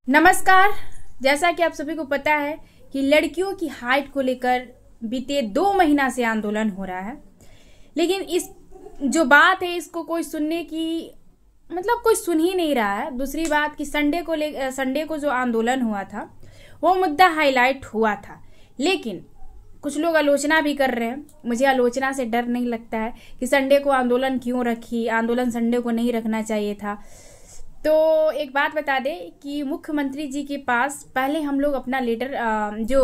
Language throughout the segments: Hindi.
नमस्कार। जैसा कि आप सभी को पता है कि लड़कियों की हाइट को लेकर बीते 2 महीना से आंदोलन हो रहा है, लेकिन इस जो बात है इसको कोई सुनने की कोई सुन ही नहीं रहा है। दूसरी बात कि संडे को जो आंदोलन हुआ था वो मुद्दा हाईलाइट हुआ था, लेकिन कुछ लोग आलोचना भी कर रहे हैं। मुझे आलोचना से डर नहीं लगता है कि संडे को आंदोलन क्यों रखी, आंदोलन संडे को नहीं रखना चाहिए था। तो एक बात बता दें कि मुख्यमंत्री जी के पास पहले हम लोग अपना लेटर जो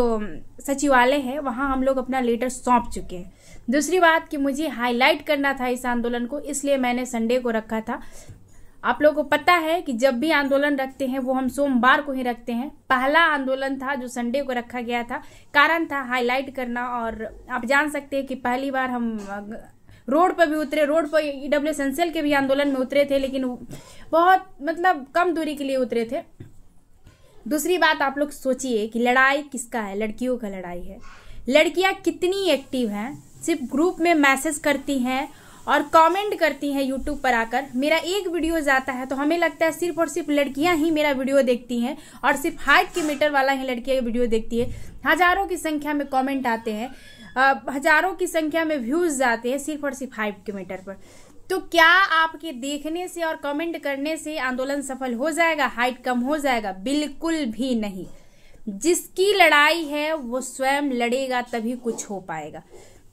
सचिवालय है वहां हम लोग अपना लेटर सौंप चुके हैं। दूसरी बात कि मुझे हाईलाइट करना था इस आंदोलन को, इसलिए मैंने संडे को रखा था। आप लोगों को पता है कि जब भी आंदोलन रखते हैं वो हम सोमवार को ही रखते हैं। पहला आंदोलन था जो संडे को रखा गया था, कारण था हाईलाइट करना। और आप जान सकते हैं कि पहली बार हम रोड पर भी उतरे, रोड पर ईडब्ल्यू एसेंशियल के भी आंदोलन में उतरे थे, लेकिन बहुत कम दूरी के लिए उतरे थे। दूसरी बात, आप लोग सोचिए कि लड़ाई किसका है? लड़कियों का लड़ाई है। लड़कियां कितनी एक्टिव हैं, सिर्फ ग्रुप में मैसेज करती हैं और कमेंट करती हैं। यूट्यूब पर आकर मेरा एक वीडियो जाता है तो हमें लगता है सिर्फ और सिर्फ लड़कियां ही मेरा वीडियो देखती हैं और सिर्फ हाइट के मीटर वाला ही लड़कियां वीडियो देखती है। हजारों की संख्या में कमेंट आते हैं, हजारों की संख्या में व्यूज जाते हैं सिर्फ और सिर्फ हाइट के मीटर पर। तो क्या आपके देखने से और कमेंट करने से आंदोलन सफल हो जाएगा, हाइट कम हो जाएगा? बिल्कुल भी नहीं। जिसकी लड़ाई है वो स्वयं लड़ेगा, तभी कुछ हो पाएगा।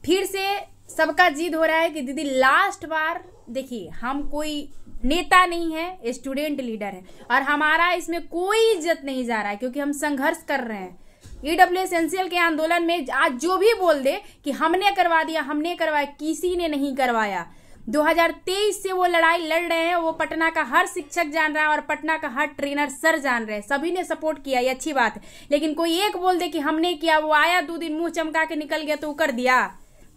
फिर से सबका जिद हो रहा है कि दीदी लास्ट बार देखिए, हम कोई नेता नहीं है, स्टूडेंट लीडर है और हमारा इसमें कोई इज्जत नहीं जा रहा है, क्योंकि हम संघर्ष कर रहे हैं। ईडब्ल्यू एसेंशियल के आंदोलन में आज जो भी बोल दे कि हमने करवा दिया, हमने करवाया, किसी ने नहीं करवाया। 2023 से वो लड़ाई लड़ रहे हैं, वो पटना का हर शिक्षक जान रहा है और पटना का हर ट्रेनर सर जान रहे हैं। सभी ने सपोर्ट किया, ये अच्छी बात है। लेकिन कोई एक बोल दे कि हमने किया, वो आया 2 दिन मुंह चमका के निकल गया तो वो कर दिया।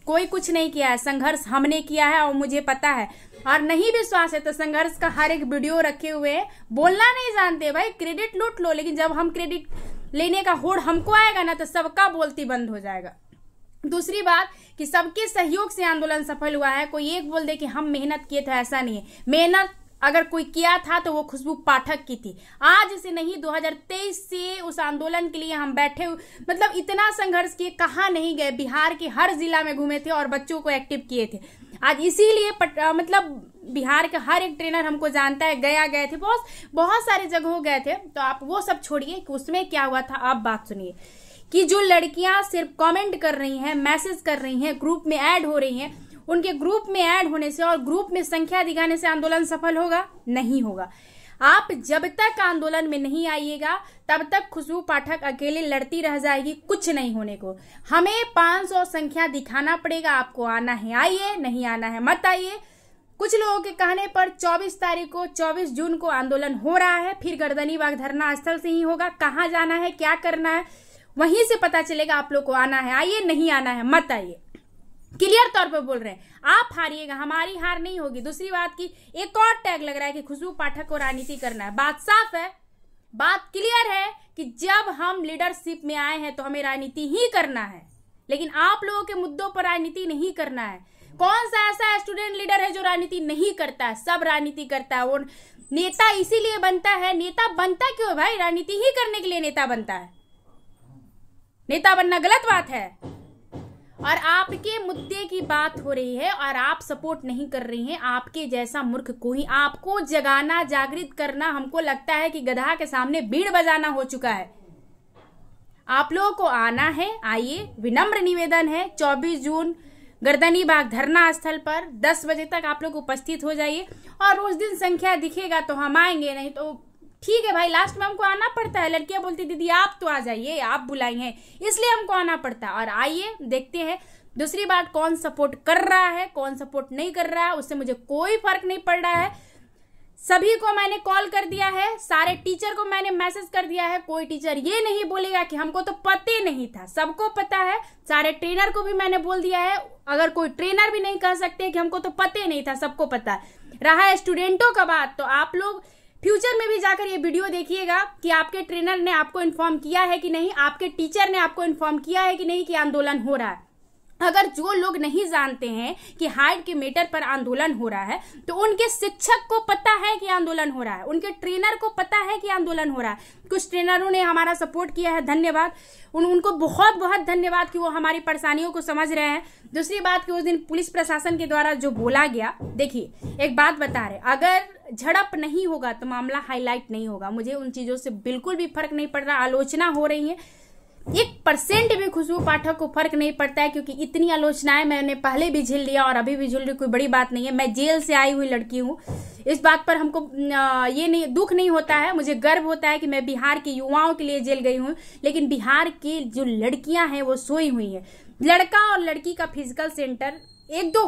कोई कुछ नहीं किया है। संघर्ष हमने किया है और मुझे पता है। और नहीं विश्वास है तो संघर्ष का हर एक वीडियो रखे हुए हैं। बोलना नहीं जानते भाई, क्रेडिट लूट लो, लेकिन जब हम क्रेडिट लेने का होड़ हमको आएगा ना तो सबका बोलती बंद हो जाएगा। दूसरी बात कि सबके सहयोग से आंदोलन सफल हुआ है। कोई एक बोल दे कि हम मेहनत किए थे, ऐसा नहीं है। मेहनत अगर कोई किया था तो वो खुशबू पाठक की थी। आज से नहीं, 2023 से उस आंदोलन के लिए हम बैठे, इतना संघर्ष किए, कहाँ नहीं गए। बिहार के हर जिला में घूमे थे और बच्चों को एक्टिव किए थे। आज इसीलिए बिहार के हर एक ट्रेनर हमको जानता है। गया गए थे, बहुत सारे जगहों गए थे। तो आप वो सब छोड़िए कि उसमें क्या हुआ था, आप बात सुनिए कि जो लड़कियां सिर्फ कमेंट कर रही हैं, मैसेज कर रही हैं, ग्रुप में ऐड हो रही हैं, उनके ग्रुप में ऐड होने से और ग्रुप में संख्या दिखाने से आंदोलन सफल होगा? नहीं होगा। आप जब तक आंदोलन में नहीं आइएगा तब तक खुशबू पाठक अकेले लड़ती रह जाएगी, कुछ नहीं होने को। हमें 500 संख्या दिखाना पड़ेगा। आपको आना है आइए, नहीं आना है मत आइए। कुछ लोगों के कहने पर 24 तारीख को, 24 जून को आंदोलन हो रहा है। फिर गर्दनीबाग धरना स्थल से ही होगा। कहाँ जाना है, क्या करना है, वहीं से पता चलेगा। आप लोग को आना है आइए, नहीं आना है मत आइए। क्लियर तौर पे बोल रहे हैं, आप हारिएगा, हमारी हार नहीं होगी। दूसरी बात की एक और टैग लग रहा है कि खुशबू पाठक को राजनीति करना है। बात साफ है, बात क्लियर है कि जब हम लीडरशिप में आए हैं तो हमें राजनीति ही करना है, लेकिन आप लोगों के मुद्दों पर राजनीति नहीं करना है। कौन सा ऐसा स्टूडेंट लीडर है जो राजनीति नहीं करता है? सब राजनीति करता है। वो नेता इसीलिए बनता है। नेता बनता क्यों है भाई? राजनीति ही करने के लिए नेता बनता है। नेता बनना गलत बात है। और आपके मुद्दे की बात हो रही है और आप सपोर्ट नहीं कर रही हैं। आपके जैसा मूर्ख कोई, आपको जगाना, जागृत करना, हमको लगता है कि गधा के सामने बीड़ बजाना हो चुका है। आप लोगों को आना है आइए, विनम्र निवेदन है। 24 जून गर्दनीबाग धरना स्थल पर 10 बजे तक आप लोग उपस्थित हो जाइए और उस दिन संख्या दिखेगा तो हम आएंगे, नहीं तो ठीक है भाई। लास्ट में हमको आना पड़ता है। लड़कियां बोलती दीदी आप तो आ जाइए, आप बुलाई हैं, इसलिए हमको आना पड़ता है। और आइए देखते हैं। दूसरी बात, कौन सपोर्ट कर रहा है, कौन सपोर्ट नहीं कर रहा है, उससे मुझे कोई फर्क नहीं पड़ रहा है। सभी को मैंने कॉल कर दिया है, सारे टीचर को मैंने मैसेज कर दिया है। कोई टीचर ये नहीं बोलेगा कि हमको तो पता नहीं था, सबको पता है। सारे ट्रेनर को भी मैंने बोल दिया है। अगर कोई ट्रेनर भी नहीं कह सकते कि हमको तो पता नहीं था, सबको पता है। रहा स्टूडेंटों का बात, तो आप लोग फ्यूचर में भी जाकर ये वीडियो देखिएगा कि आपके ट्रेनर ने आपको इन्फॉर्म किया है कि नहीं, आपके टीचर ने आपको इन्फॉर्म किया है कि नहीं कि आंदोलन हो रहा है। अगर जो लोग नहीं जानते हैं कि हाइट के मैटर पर आंदोलन हो रहा है, तो उनके शिक्षक को पता है कि आंदोलन हो रहा है, उनके ट्रेनर को पता है कि आंदोलन हो रहा है। कुछ ट्रेनरों ने हमारा सपोर्ट किया है, धन्यवाद, उनको बहुत बहुत धन्यवाद कि वो हमारी परेशानियों को समझ रहे हैं। दूसरी बात कि उस दिन पुलिस प्रशासन के द्वारा जो बोला गया, देखिए एक बात बता रहे, अगर झड़प नहीं होगा तो मामला हाईलाइट नहीं होगा। मुझे उन चीजों से बिल्कुल भी फर्क नहीं पड़ रहा। आलोचना हो रही है, 1% भी खुशबू पाठक को फर्क नहीं पड़ता है, क्योंकि इतनी आलोचनाएं मैंने पहले भी झेल लिया और अभी भी झेल रही, कोई बड़ी बात नहीं है। मैं जेल से आई हुई लड़की हूँ, इस बात पर हमको ये नहीं, दुख नहीं होता है, मुझे गर्व होता है कि मैं बिहार के युवाओं के लिए जेल गई हूँ। लेकिन बिहार की जो लड़कियां हैं वो सोई हुई हैं। लड़का और लड़की का फिजिकल सेंटर दो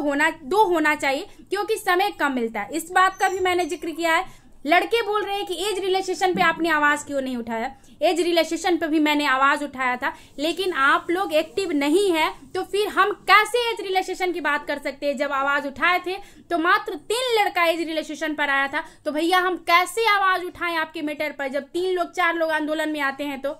होना चाहिए, क्योंकि समय कम मिलता है। इस बात का भी मैंने जिक्र किया है। लड़के बोल रहे हैं कि एज रिलेशेशन पे आपने आवाज क्यों नहीं उठाया। एज रिलेशेशन पे भी मैंने आवाज उठाया था, लेकिन आप लोग एक्टिव नहीं है, तो फिर हम कैसे एज रिलेशेशन की बात कर सकते हैं। जब आवाज उठाए थे तो मात्र 3 लड़का एज रिलेशेशन पर आया था, तो भैया हम कैसे आवाज उठाएं आपके मैटर पर, जब 3 लोग 4 लोग आंदोलन में आते हैं। तो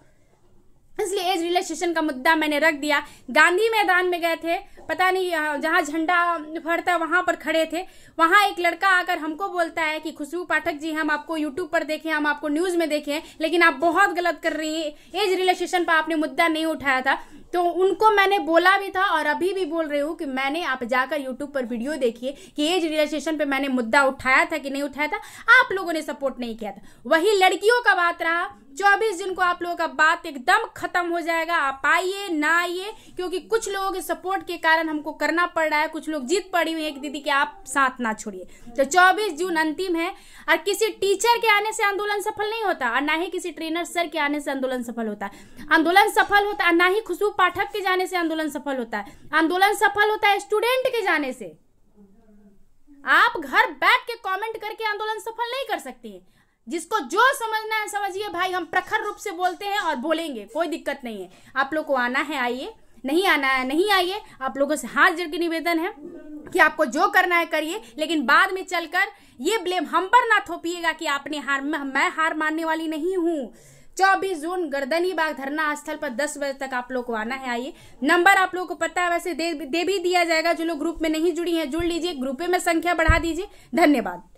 इसलिए एज रिलेशेशन का मुद्दा मैंने रख दिया। गांधी मैदान में गए थे, पता नहीं जहां झंडा फहरता वहां पर खड़े थे, वहां एक लड़का आकर हमको बोलता है कि खुशबू पाठक जी, हम आपको यूट्यूब पर देखे, हम आपको न्यूज में देखे, लेकिन आप बहुत गलत कर रही हैं, एज रिलेशेशन पर आपने मुद्दा नहीं उठाया था। तो उनको मैंने बोला भी था और अभी भी बोल रही हूँ कि मैंने, आप जाकर यूट्यूब पर वीडियो देखिए कि एज रिलेशेशन पे मैंने मुद्दा उठाया था कि नहीं उठाया था, आप लोगों ने सपोर्ट नहीं किया था। वही लड़कियों का बात रहा, 24 जून को आप लोगों का बात एकदम खत्म हो जाएगा। आप आइए ना आइए, क्योंकि कुछ लोगों के सपोर्ट के कारण हमको करना पड़ रहा है, कुछ लोग जीत पड़ी हुई है कि दीदी कि आप साथ ना छोड़िए। तो 24 जून अंतिम है, और किसी टीचर के आने से आंदोलन सफल नहीं होता, और ना ही किसी ट्रेनर सर के आने से आंदोलन सफल होता है। आंदोलन सफल होता है, ना ही खुशबू पाठक के जाने से आंदोलन सफल होता है। आंदोलन सफल होता है स्टूडेंट के जाने से। आप घर बैठ के कमेंट करके आंदोलन सफल नहीं कर सकते हैं। जिसको जो समझना है समझिए भाई, हम प्रखर रूप से बोलते हैं और बोलेंगे, कोई दिक्कत नहीं है। आप लोग को आना है आइए, नहीं आना है नहीं आइए। आप लोगों से हाथ जोड़ के निवेदन है कि आपको जो करना है करिए, लेकिन बाद में चलकर ये ब्लेम हम पर ना थोपिएगा कि आपने मैं हार मानने वाली नहीं हूँ। 24 जून गर्दनी बाग धरना स्थल पर 10 बजे तक आप लोग को आना है, आइए। नंबर आप लोगों को पता है, वैसे दे भी दिया जाएगा। जो लोग ग्रुप में नहीं जुड़ी हैं जुड़ लीजिए, ग्रुप में संख्या बढ़ा दीजिए। धन्यवाद।